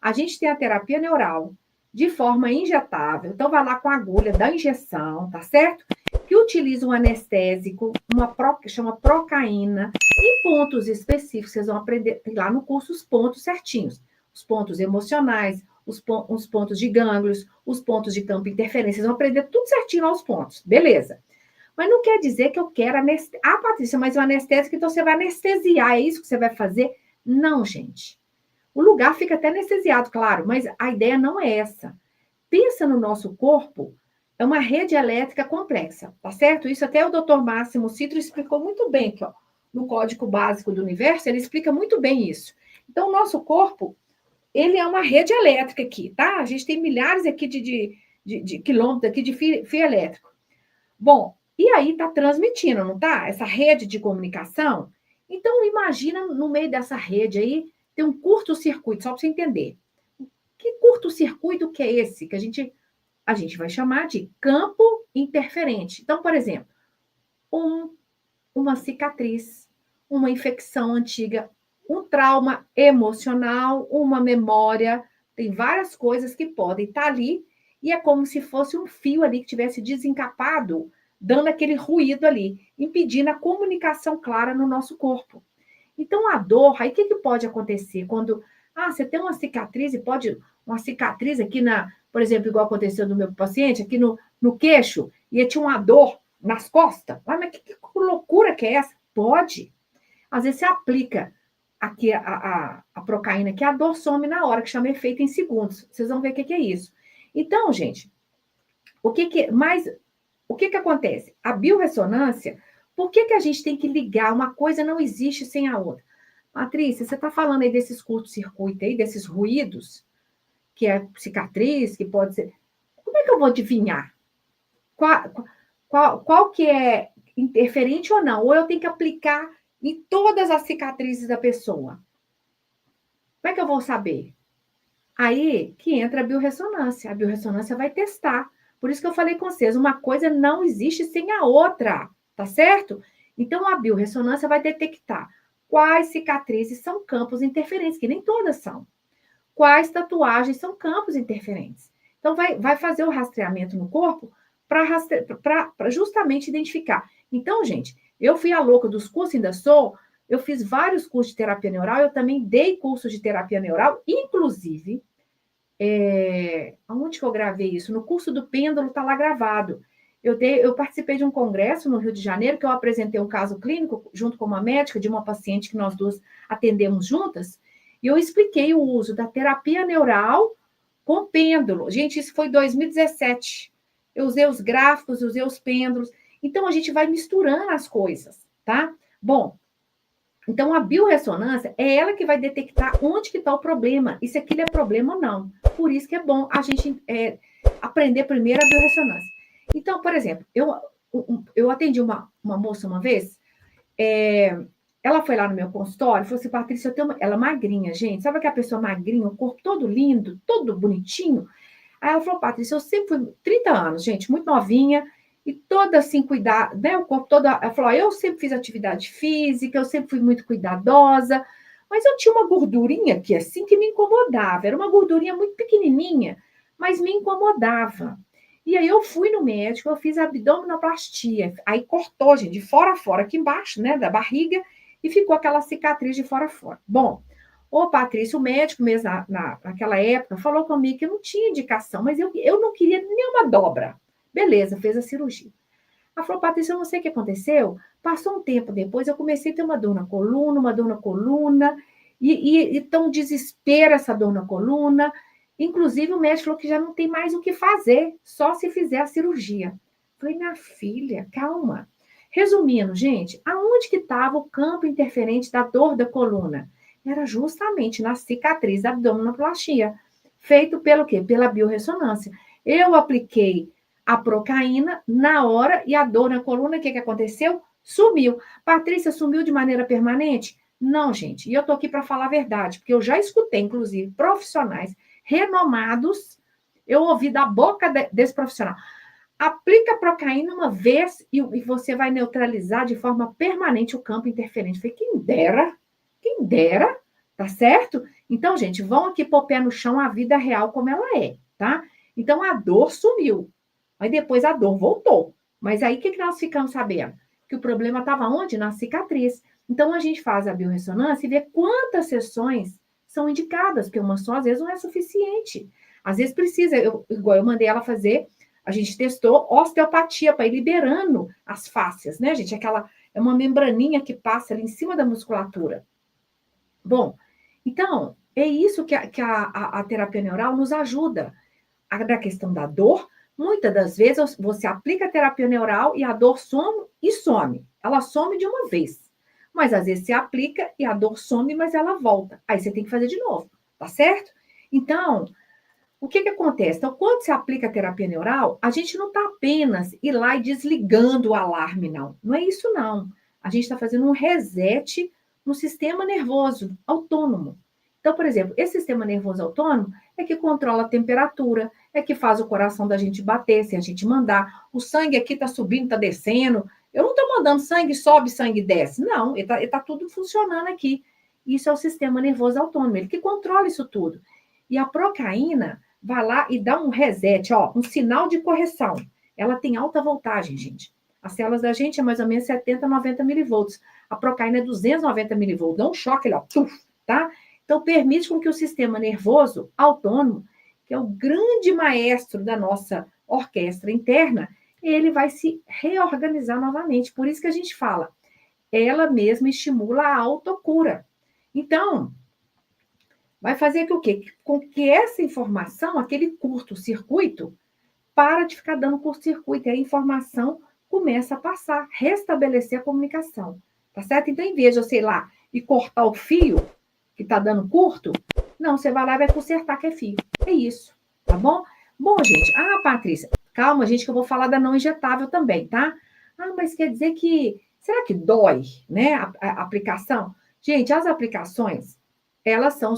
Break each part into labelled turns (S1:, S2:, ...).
S1: A gente tem a terapia neural de forma injetável, então vai lá com a agulha da injeção, tá certo? Que utiliza um anestésico, que chama procaína, e pontos específicos, vocês vão aprender lá no curso os pontos certinhos. Os pontos emocionais, os pontos de gânglios, os pontos de campo de interferência, vocês vão aprender tudo certinho aos pontos, beleza. Mas não quer dizer que eu quero anestesiar. Ah, Patrícia, mas o anestésico, então você vai anestesiar, é isso que você vai fazer? Não, gente. O lugar fica até anestesiado, claro, mas a ideia não é essa. Pensa no nosso corpo, é uma rede elétrica complexa, tá certo? Isso até o Dr. Máximo Citro explicou muito bem aqui, ó, no Código Básico do Universo, ele explica muito bem isso. Então, o nosso corpo, ele é uma rede elétrica aqui, tá? A gente tem milhares aqui de quilômetros aqui de fio elétrico. Bom, e aí está transmitindo, não está? Essa rede de comunicação. Então, imagina no meio dessa rede aí, tem um curto-circuito, só para você entender. Que curto-circuito que é esse? Que a gente vai chamar de campo interferente. Então, por exemplo, uma cicatriz, uma infecção antiga, um trauma emocional, uma memória, tem várias coisas que podem estar ali, e é como se fosse um fio ali que tivesse desencapado, dando aquele ruído ali, impedindo a comunicação clara no nosso corpo. Então, a dor, aí o que pode acontecer? Quando você tem uma cicatriz, e pode uma cicatriz aqui por exemplo, igual aconteceu no meu paciente, aqui no queixo, e tinha uma dor nas costas. Mas que loucura que é essa? Pode. Às vezes você aplica aqui a procaína, que a dor some na hora, que chama efeito em segundos. Vocês vão ver o que é isso. Então, gente, o que acontece? A biorressonância, por que a gente tem que ligar? Uma coisa não existe sem a outra. Patrícia, você está falando aí desses curtos-circuitos aí, desses ruídos, que é cicatriz, que pode ser. Como é que eu vou adivinhar? Qual que é interferente ou não? Ou eu tenho que aplicar em todas as cicatrizes da pessoa? Como é que eu vou saber? Aí que entra a biorressonância. A biorressonância vai testar. Por isso que eu falei com vocês, uma coisa não existe sem a outra, tá certo? Então, a biorressonância vai detectar quais cicatrizes são campos interferentes, que nem todas são. Quais tatuagens são campos interferentes. Então, vai fazer o rastreamento no corpo para justamente identificar. Então, gente, eu fui a louca dos cursos, ainda sou, eu fiz vários cursos de terapia neural, eu também dei curso de terapia neural, inclusive, onde que eu gravei isso? No curso do pêndulo, está lá gravado. Eu participei de um congresso no Rio de Janeiro, que eu apresentei um caso clínico, junto com uma médica, de uma paciente que nós duas atendemos juntas, e eu expliquei o uso da terapia neural com pêndulo. Gente, isso foi em 2017. Eu usei os gráficos, usei os pêndulos. Então, a gente vai misturando as coisas, tá? Bom, então a biorressonância é ela que vai detectar onde que está o problema, e se aquilo é problema ou não. Por isso que é bom a gente aprender primeiro a biorressonância. Então, por exemplo, eu atendi uma moça uma vez, ela foi lá no meu consultório e falou assim, Patrícia, ela é magrinha, gente. Sabe aquela pessoa magrinha, o corpo todo lindo, todo bonitinho? Aí ela falou, Patrícia, eu sempre fui 30 anos, gente, muito novinha, e toda assim, cuidar, né? O corpo todo. Ela falou, eu sempre fiz atividade física, eu sempre fui muito cuidadosa, mas eu tinha uma gordurinha aqui, assim, que me incomodava. Era uma gordurinha muito pequenininha, mas me incomodava. E aí eu fui no médico, eu fiz abdominoplastia. Aí cortou, gente, de fora a fora, aqui embaixo, né, da barriga, e ficou aquela cicatriz de fora a fora. Bom, ô, Patrícia, o médico mesmo naquela época falou comigo que não tinha indicação, mas eu não queria nenhuma dobra. Beleza, fez a cirurgia. Ela falou, Patrícia, eu não sei o que aconteceu. Passou um tempo depois, eu comecei a ter uma dor na coluna, e tão desespero essa dor na coluna. Inclusive, o médico falou que já não tem mais o que fazer, só se fizer a cirurgia. Falei, minha filha, calma. Resumindo, gente, aonde que estava o campo interferente da dor da coluna? Era justamente na cicatriz da abdominoplastia, feito pelo quê? Pela biorressonância. Eu apliquei a procaína na hora e a dor na coluna, o que aconteceu? Sumiu. Patrícia, sumiu de maneira permanente? Não, gente. E eu tô aqui para falar a verdade, porque eu já escutei, inclusive, profissionais renomados, eu ouvi da boca desse profissional. Aplica a procaína uma vez e você vai neutralizar de forma permanente o campo interferente. Eu falei, quem dera, Tá certo? Então, gente, vão aqui pôr o pé no chão, a vida real como ela é, tá? Então, a dor sumiu. Aí depois a dor voltou. Mas aí o que nós ficamos sabendo? Que o problema estava onde? Na cicatriz. Então, a gente faz a biorressonância e vê quantas sessões são indicadas, porque uma só às vezes não é suficiente. Às vezes precisa, igual eu mandei ela fazer, a gente testou osteopatia para ir liberando as fáscias, né, gente? É uma membraninha que passa ali em cima da musculatura. Bom, então, é isso que a terapia neural nos ajuda. Na questão da dor, muitas das vezes você aplica a terapia neural e a dor some e some. Ela some de uma vez. Mas às vezes você aplica e a dor some, mas ela volta. Aí você tem que fazer de novo, tá certo? Então, o que acontece? Então, quando você aplica a terapia neural, a gente não está apenas ir lá e desligando o alarme, não. Não é isso, não. A gente está fazendo um reset no sistema nervoso autônomo. Então, por exemplo, esse sistema nervoso autônomo é que controla a temperatura, é que faz o coração da gente bater, se a gente mandar. O sangue aqui está subindo, está descendo. Eu não estou mandando sangue sobe, sangue desce. Não, ele tá tudo funcionando aqui. Isso é o sistema nervoso autônomo, ele que controla isso tudo. E a procaína vai lá e dá um reset, ó, um sinal de correção. Ela tem alta voltagem, gente. As células da gente é mais ou menos 70, 90 milivolts. A procaína é 290 milivolts. Dá um choque, ó, tá? Então, permite com que o sistema nervoso autônomo, que é o grande maestro da nossa orquestra interna, ele vai se reorganizar novamente. Por isso que a gente fala, ela mesma estimula a autocura. Então, vai fazer com o quê? Com que essa informação, aquele curto-circuito, para de ficar dando curto-circuito, e a informação começa a passar, restabelecer a comunicação, tá certo? Então, em vez de eu, sei lá, e cortar o fio que está dando curto, não, você vai lá e vai consertar que é fio. É isso, tá bom? Bom, gente, Patrícia, calma, gente, que eu vou falar da não injetável também, tá? Mas quer dizer que, será que dói, né, a aplicação? Gente, as aplicações, elas são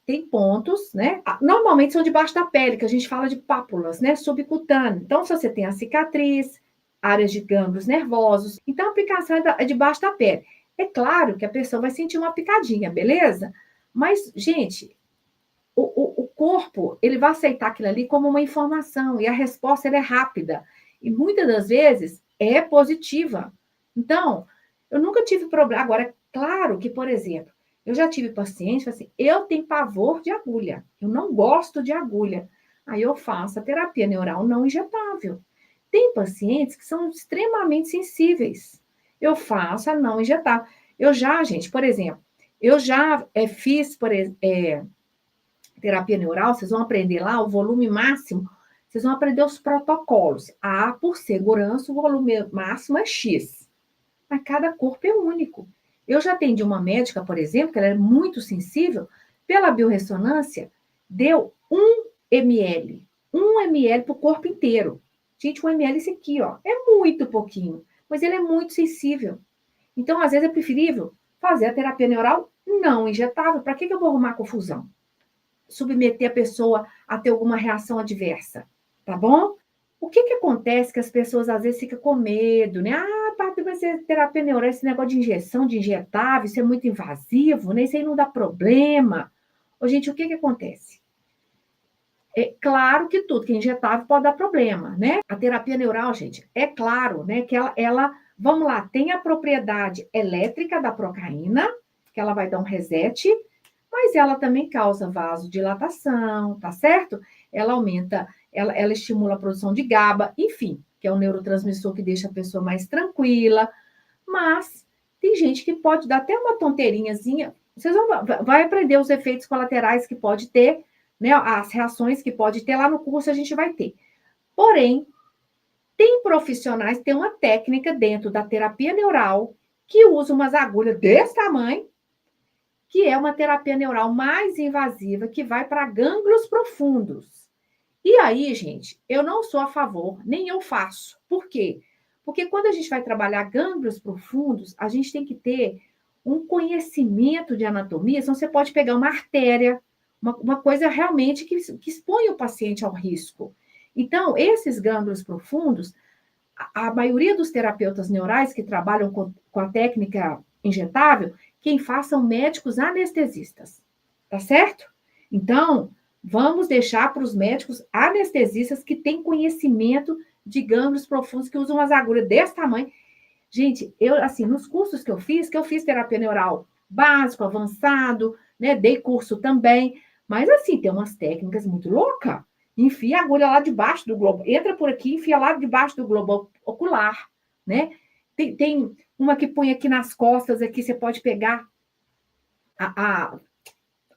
S1: tem pontos, né? Normalmente são debaixo da pele, que a gente fala de pápulas, né? Subcutâneo. Então, se você tem a cicatriz, áreas de gânglios nervosos, então a aplicação é debaixo da pele. É claro que a pessoa vai sentir uma picadinha, beleza? Mas, gente, o corpo, ele vai aceitar aquilo ali como uma informação, e a resposta é rápida. E muitas das vezes é positiva. Então, eu nunca tive problema. Agora, é claro que, por exemplo, eu já tive paciente assim, eu tenho pavor de agulha, eu não gosto de agulha. Aí eu faço a terapia neural não injetável. Tem pacientes que são extremamente sensíveis. Eu faço a não injetável. Eu já, gente, por exemplo, eu já fiz, terapia neural, vocês vão aprender lá o volume máximo, vocês vão aprender os protocolos. Por segurança, o volume máximo é X. Mas cada corpo é único. Eu já atendi uma médica, por exemplo, que ela é muito sensível, pela biorressonância, deu 1 ml. 1 ml para o corpo inteiro. Gente, 1 ml esse aqui, ó, é muito pouquinho, mas ele é muito sensível. Então, às vezes, é preferível fazer a terapia neural não injetável. Para que eu vou arrumar confusão? Submeter a pessoa a ter alguma reação adversa, tá bom? O que acontece que as pessoas às vezes ficam com medo, né? Paty, vai ser terapia neural, esse negócio de injeção, de injetável, isso é muito invasivo, né? Isso aí não dá problema. Ô, gente, o que acontece? É claro que tudo que é injetável pode dar problema, né? A terapia neural, gente, é claro, né, que vamos lá, tem a propriedade elétrica da procaína, que ela vai dar um reset, mas ela também causa vasodilatação, tá certo? Ela aumenta, ela estimula a produção de GABA, enfim, que é um neurotransmissor que deixa a pessoa mais tranquila, mas tem gente que pode dar até uma tonteirinhazinha, vai aprender os efeitos colaterais que pode ter, né, as reações que pode ter lá no curso a gente vai ter. Porém, tem profissionais, tem uma técnica dentro da terapia neural que usa umas agulhas desse tamanho, que é uma terapia neural mais invasiva, que vai para gânglios profundos. E aí, gente, eu não sou a favor, nem eu faço. Por quê? Porque quando a gente vai trabalhar gânglios profundos, a gente tem que ter um conhecimento de anatomia, senão você pode pegar uma artéria, uma coisa realmente que expõe o paciente ao risco. Então, esses gânglios profundos, a maioria dos terapeutas neurais que trabalham com a técnica injetável, quem faz são médicos anestesistas, tá certo? Então, vamos deixar para os médicos anestesistas que têm conhecimento de gânglios profundos, que usam as agulhas desse tamanho. Gente, eu, assim, nos cursos que eu fiz terapia neural básico, avançado, né? Dei curso também, mas assim, tem umas técnicas muito loucas. Enfia a agulha lá debaixo do globo, entra por aqui, enfia lá debaixo do globo ocular, né? Tem uma que põe aqui nas costas, aqui você pode pegar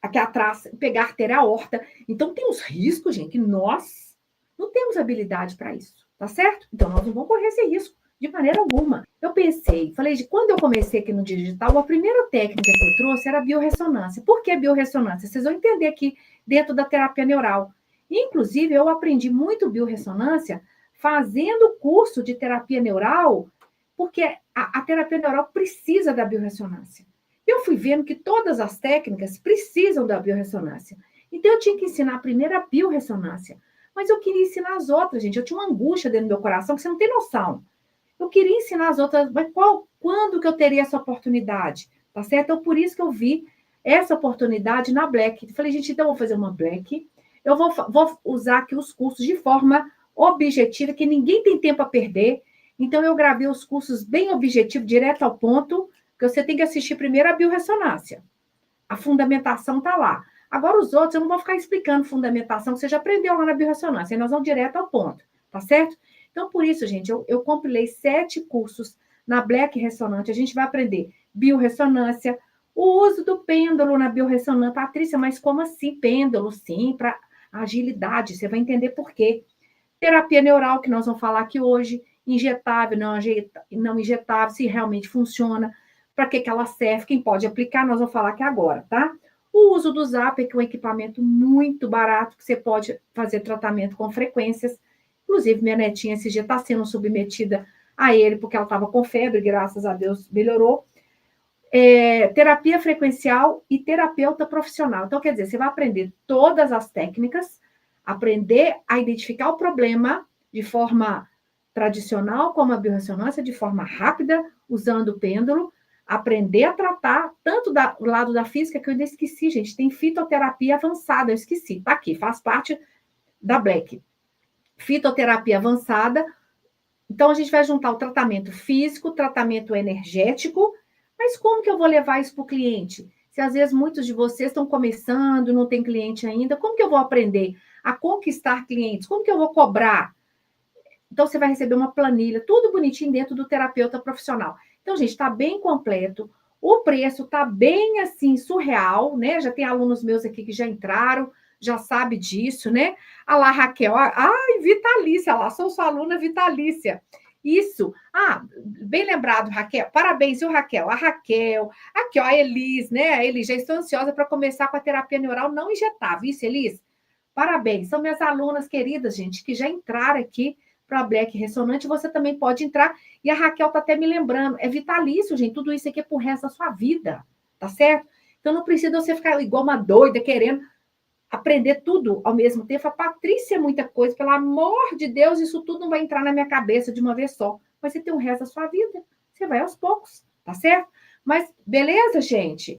S1: aqui atrás, pegar a artéria aorta. Então, tem uns riscos, gente, que nós não temos habilidade para isso, tá certo? Então, nós não vamos correr esse risco de maneira alguma. Eu pensei, falei, quando eu comecei aqui no digital, a primeira técnica que eu trouxe era a biorressonância. Por que biorressonância? Vocês vão entender aqui dentro da terapia neural. Inclusive, eu aprendi muito biorressonância fazendo curso de terapia neural, porque a terapia neural precisa da biorressonância. Eu fui vendo que todas as técnicas precisam da biorressonância. Então, eu tinha que ensinar primeiro a biorressonância. Mas eu queria ensinar as outras, gente. Eu tinha uma angústia dentro do meu coração que você não tem noção. Eu queria ensinar as outras, mas quando que eu teria essa oportunidade? Tá certo? Então, por isso que eu vi essa oportunidade na Black. Eu falei, gente, então eu vou fazer uma Black. Eu vou usar aqui os cursos de forma objetiva, que ninguém tem tempo a perder. Então, eu gravei os cursos bem objetivos, direto ao ponto, que você tem que assistir primeiro a biorressonância. A fundamentação está lá. Agora, os outros, eu não vou ficar explicando fundamentação, que você já aprendeu lá na biorressonância, aí nós vamos direto ao ponto, tá certo? Então, por isso, gente, eu compilei 7 cursos na Black Ressonante. A gente vai aprender biorressonância, o uso do pêndulo na biorressonância. Patrícia, mas como assim pêndulo? Sim, para agilidade, você vai entender por quê. Terapia neural, que nós vamos falar aqui hoje, injetável, não injetável, se realmente funciona, para que ela serve, quem pode aplicar, nós vamos falar aqui agora, tá? O uso do Zapper, que é um equipamento muito barato, que você pode fazer tratamento com frequências. Inclusive, minha netinha esse dia está sendo submetida a ele, porque ela estava com febre, graças a Deus melhorou. Terapia frequencial e terapeuta profissional. Então, quer dizer, você vai aprender todas as técnicas, aprender a identificar o problema de forma tradicional, como a biorressonância, de forma rápida, usando o pêndulo, aprender a tratar, tanto do lado da física, que eu ainda esqueci, gente, tem fitoterapia avançada, eu esqueci, tá aqui, faz parte da Black. Fitoterapia avançada, então a gente vai juntar o tratamento físico, tratamento energético, mas como que eu vou levar isso para o cliente? Se às vezes muitos de vocês estão começando, não tem cliente ainda, como que eu vou aprender a conquistar clientes? Como que eu vou cobrar? Então, você vai receber uma planilha, tudo bonitinho dentro do terapeuta profissional. Então, gente, está bem completo. O preço está bem, assim, surreal, né? Já tem alunos meus aqui que já entraram, já sabe disso, né? Ah lá, Raquel. Ai, vitalícia lá, sou sua aluna vitalícia. Isso. Ah, bem lembrado, Raquel. Parabéns, viu, Raquel? A Raquel. Aqui, ó, a Elis, né? A Elis, já estou ansiosa para começar com a terapia neural não injetável. Isso, Elis? Parabéns. São minhas alunas queridas, gente, que já entraram aqui para a Black Ressonante, você também pode entrar. E a Raquel está até me lembrando, é vitalício, gente, tudo isso aqui é pro resto da sua vida, tá certo? Então não precisa você ficar igual uma doida, querendo aprender tudo ao mesmo tempo. A Patrícia é muita coisa, pelo amor de Deus, isso tudo não vai entrar na minha cabeça de uma vez só. Mas você tem o resto da sua vida, você vai aos poucos, tá certo? Mas beleza, gente?